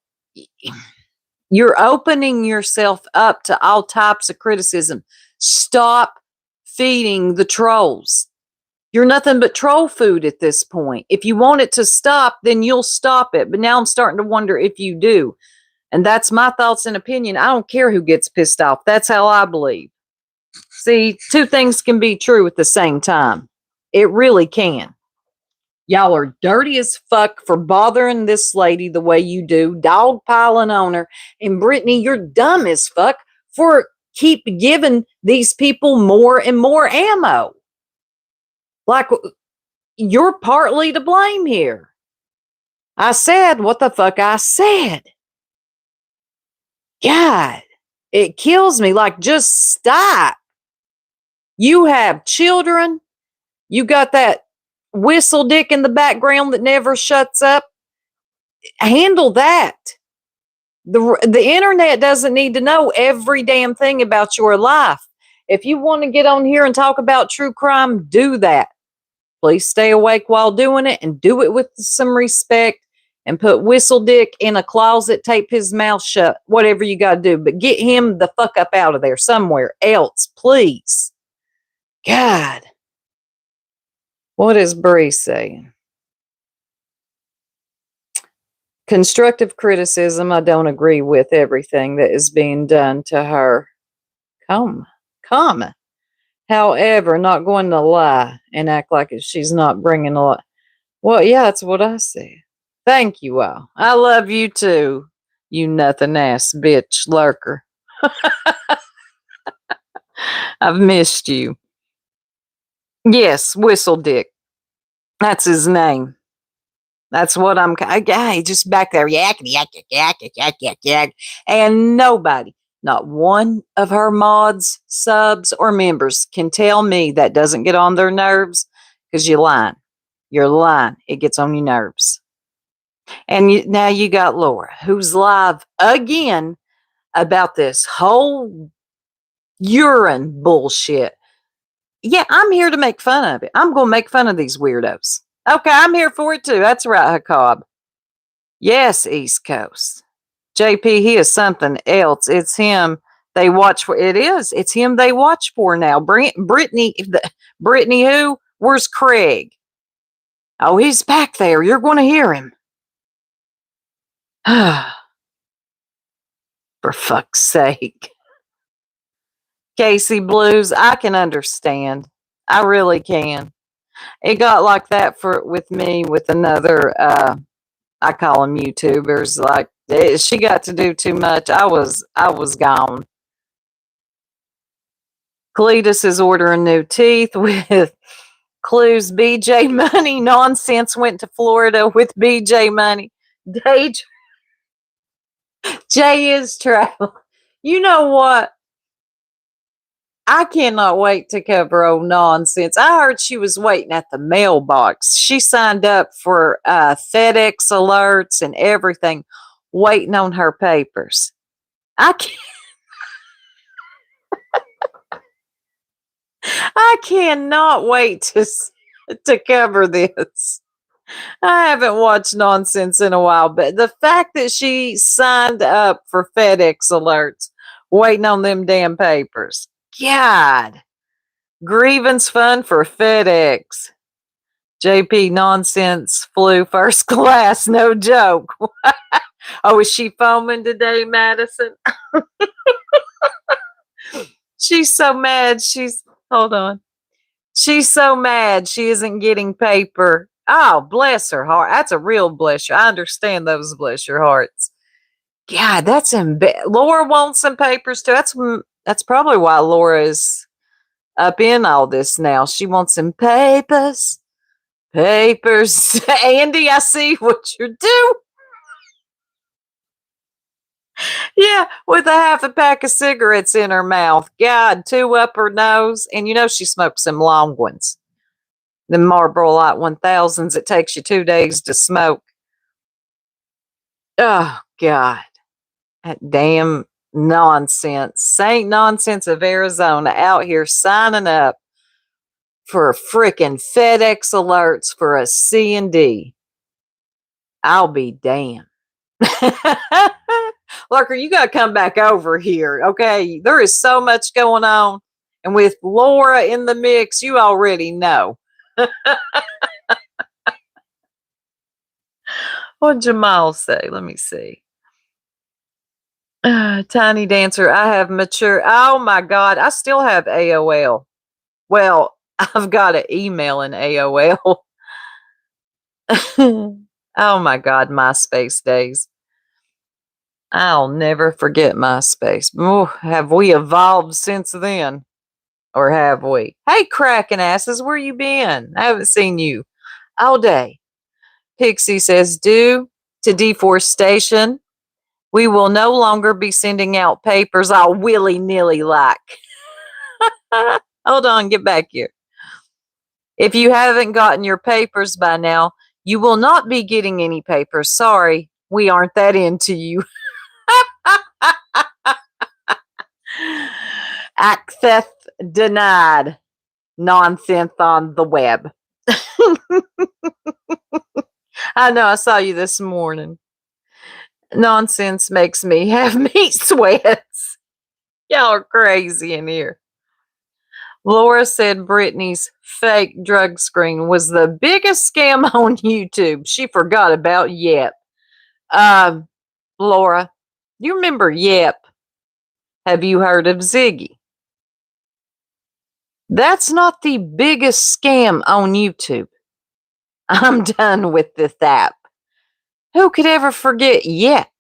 opening yourself up to all types of criticism. Stop feeding the trolls. You're nothing but troll food at this point. If you want it to stop, then you'll stop it. But now I'm starting to wonder if you do. And that's my thoughts and opinion. I don't care who gets pissed off. That's how I believe. See, two things can be true at the same time. It really can. Y'all are dirty as fuck for bothering this lady the way you do, dog piling on her. And Brittany, you're dumb as fuck for keep giving these people more and more ammo. Like, you're partly to blame here. I said what the fuck I said. God, it kills me. Like, just stop. You have children. You got that whistle dick in the background that never shuts up. Handle that. The internet doesn't need to know every damn thing about your life. If you want to get on here and talk about true crime, do that. Please stay awake while doing it and do it with some respect and put Whistle Dick in a closet, tape his mouth shut, whatever you got to do. But get him the fuck up out of there somewhere else, please. God. What is Bree saying? Constructive criticism. I don't agree with everything that is being done to her. Come. However, not going to lie and act like she's not bringing a lot. Well, yeah, that's what I said. Thank you all. I love you too, you nothing ass bitch lurker. I've missed you. Yes, Whistle Dick. That's his name. That's what I'm. Guy just back there yakking, yak. And nobody, not one of her mods, subs, or members can tell me that doesn't get on their nerves because you're lying. You're lying. It gets on your nerves. And now you got Laura, who's live again about this whole urine bullshit. Yeah, I'm here to make fun of it. I'm going to make fun of these weirdos. Okay, I'm here for it too. That's right, Hakob. Yes, East Coast. JP, he is something else. It's him they watch for. It is. It's him they watch for now. Brittany who? Where's Craig? Oh, he's back there. You're going to hear him. For fuck's sake. Casey Blues, I can understand. I really can. It got like that with me with another I call them YouTubers. Like she got to do too much. I was gone. Cletus is ordering new teeth with clues. BJ Money nonsense went to Florida with BJ Money. Jay is travel. You know what? I cannot wait to cover old nonsense. I heard she was waiting at the mailbox. She signed up for FedEx alerts and everything, waiting on her papers. I cannot wait to cover this. I haven't watched nonsense in a while, but the fact that she signed up for FedEx alerts, waiting on them damn papers. God. Grievance fund for FedEx. JP nonsense flew first class, no joke. Oh, is she foaming today, Madison? She's so mad. Hold on. She's so mad she isn't getting paper. Oh, bless her heart. That's a real bless her. I understand those bless your hearts. God, that's Laura wants some papers too. That's probably why Laura is up in all this now. She wants some papers. Andy, I see what you're doing. Yeah, with a half a pack of cigarettes in her mouth. God, 2 up her nose. And you know she smokes some long ones. The Marlboro Light 1000s, it takes you 2 days to smoke. Oh, God. That damn nonsense. Saint Nonsense of Arizona out here signing up for frickin' FedEx alerts for a C&D. I'll be damned. Lurker, you got to come back over here, okay? There is so much going on. And with Laura in the mix, you already know. What'd Jamal say? Let me see. Tiny Dancer, I have mature. Oh my God, I still have AOL. Well, I've got an email in AOL. Oh my God, MySpace days. I'll never forget MySpace. Oh, have we evolved since then? Or have we? Hey, cracking asses, where you been? I haven't seen you all day. Pixie says, due to deforestation, we will no longer be sending out papers all willy-nilly like. Hold on, get back here. If you haven't gotten your papers by now, you will not be getting any papers. Sorry, we aren't that into you. Access denied. Nonsense on the web. I know, I saw you this morning. Nonsense makes me have meat sweats. Y'all are crazy in here. Laura said Brittany's fake drug screen was the biggest scam on YouTube. She forgot about Yep. Laura, you remember Yep? Have you heard of Ziggy? That's not the biggest scam on YouTube. I'm done with this app. Who could ever forget Yep?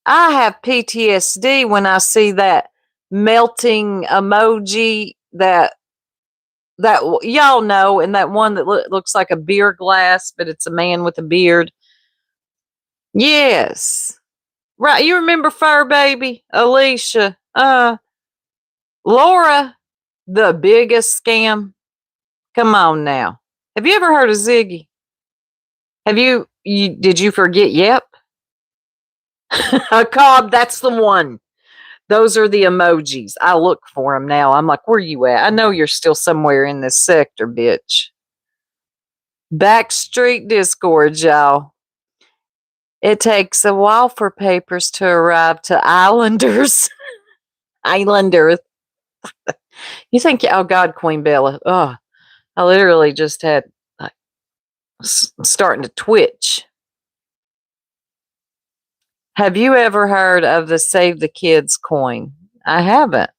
I have PTSD when I see that melting emoji that y'all know, and that one that looks like a beer glass, but it's a man with a beard. Yes. Right, you remember Fur Baby? Alicia. Laura, the biggest scam. Come on now. Have you ever heard of Ziggy? Did you forget Yep? Cobb, that's the one. Those are the emojis. I look for them now. I'm like, where you at? I know you're still somewhere in this sector, bitch. Backstreet Discord, y'all. It takes a while for papers to arrive to islanders. Islanders. You think, oh God, Queen Bella. Oh, I literally just had like, starting to twitch. Have you ever heard of the Save the Kids coin? I haven't.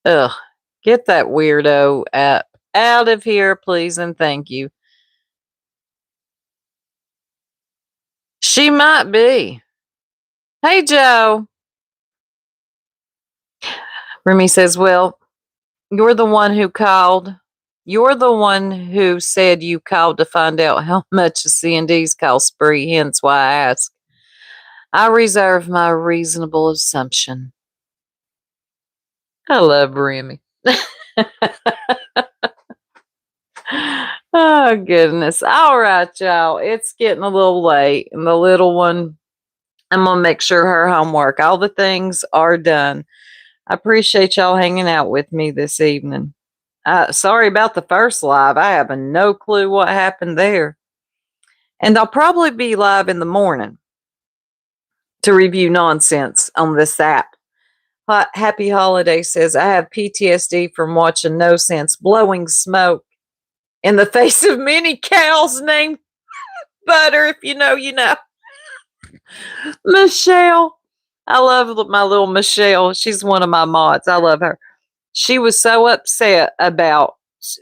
Ugh, get that weirdo app out of here, please, and thank you. She might be. Hey, Joe. Remy says, well, you're the one who called. You're the one who said you called to find out how much a C&D's cost spree, hence why I asked. I reserve my reasonable assumption. I love Remy. Oh, goodness. All right, y'all. It's getting a little late, and the little one, I'm going to make sure her homework, all the things are done. I appreciate y'all hanging out with me this evening. Sorry about the first live. I have no clue what happened there. And I'll probably be live in the morning to review nonsense on this app. Happy Holiday says, I have PTSD from watching No Sense blowing smoke in the face of many cows named Butter. If you know, you know. Michelle. I love my little Michelle. She's one of my mods. I love her. She was so upset about,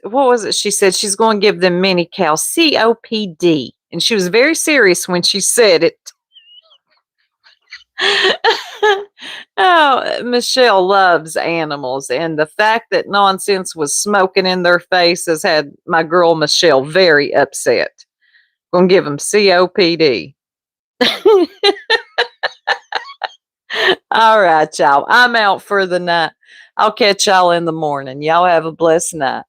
what was it? She said she's going to give them mini cows COPD. And she was very serious when she said it. Oh, Michelle loves animals. And the fact that nonsense was smoking in their faces had my girl Michelle very upset. Gonna give them COPD. All right, y'all. I'm out for the night. I'll catch y'all in the morning. Y'all have a blessed night.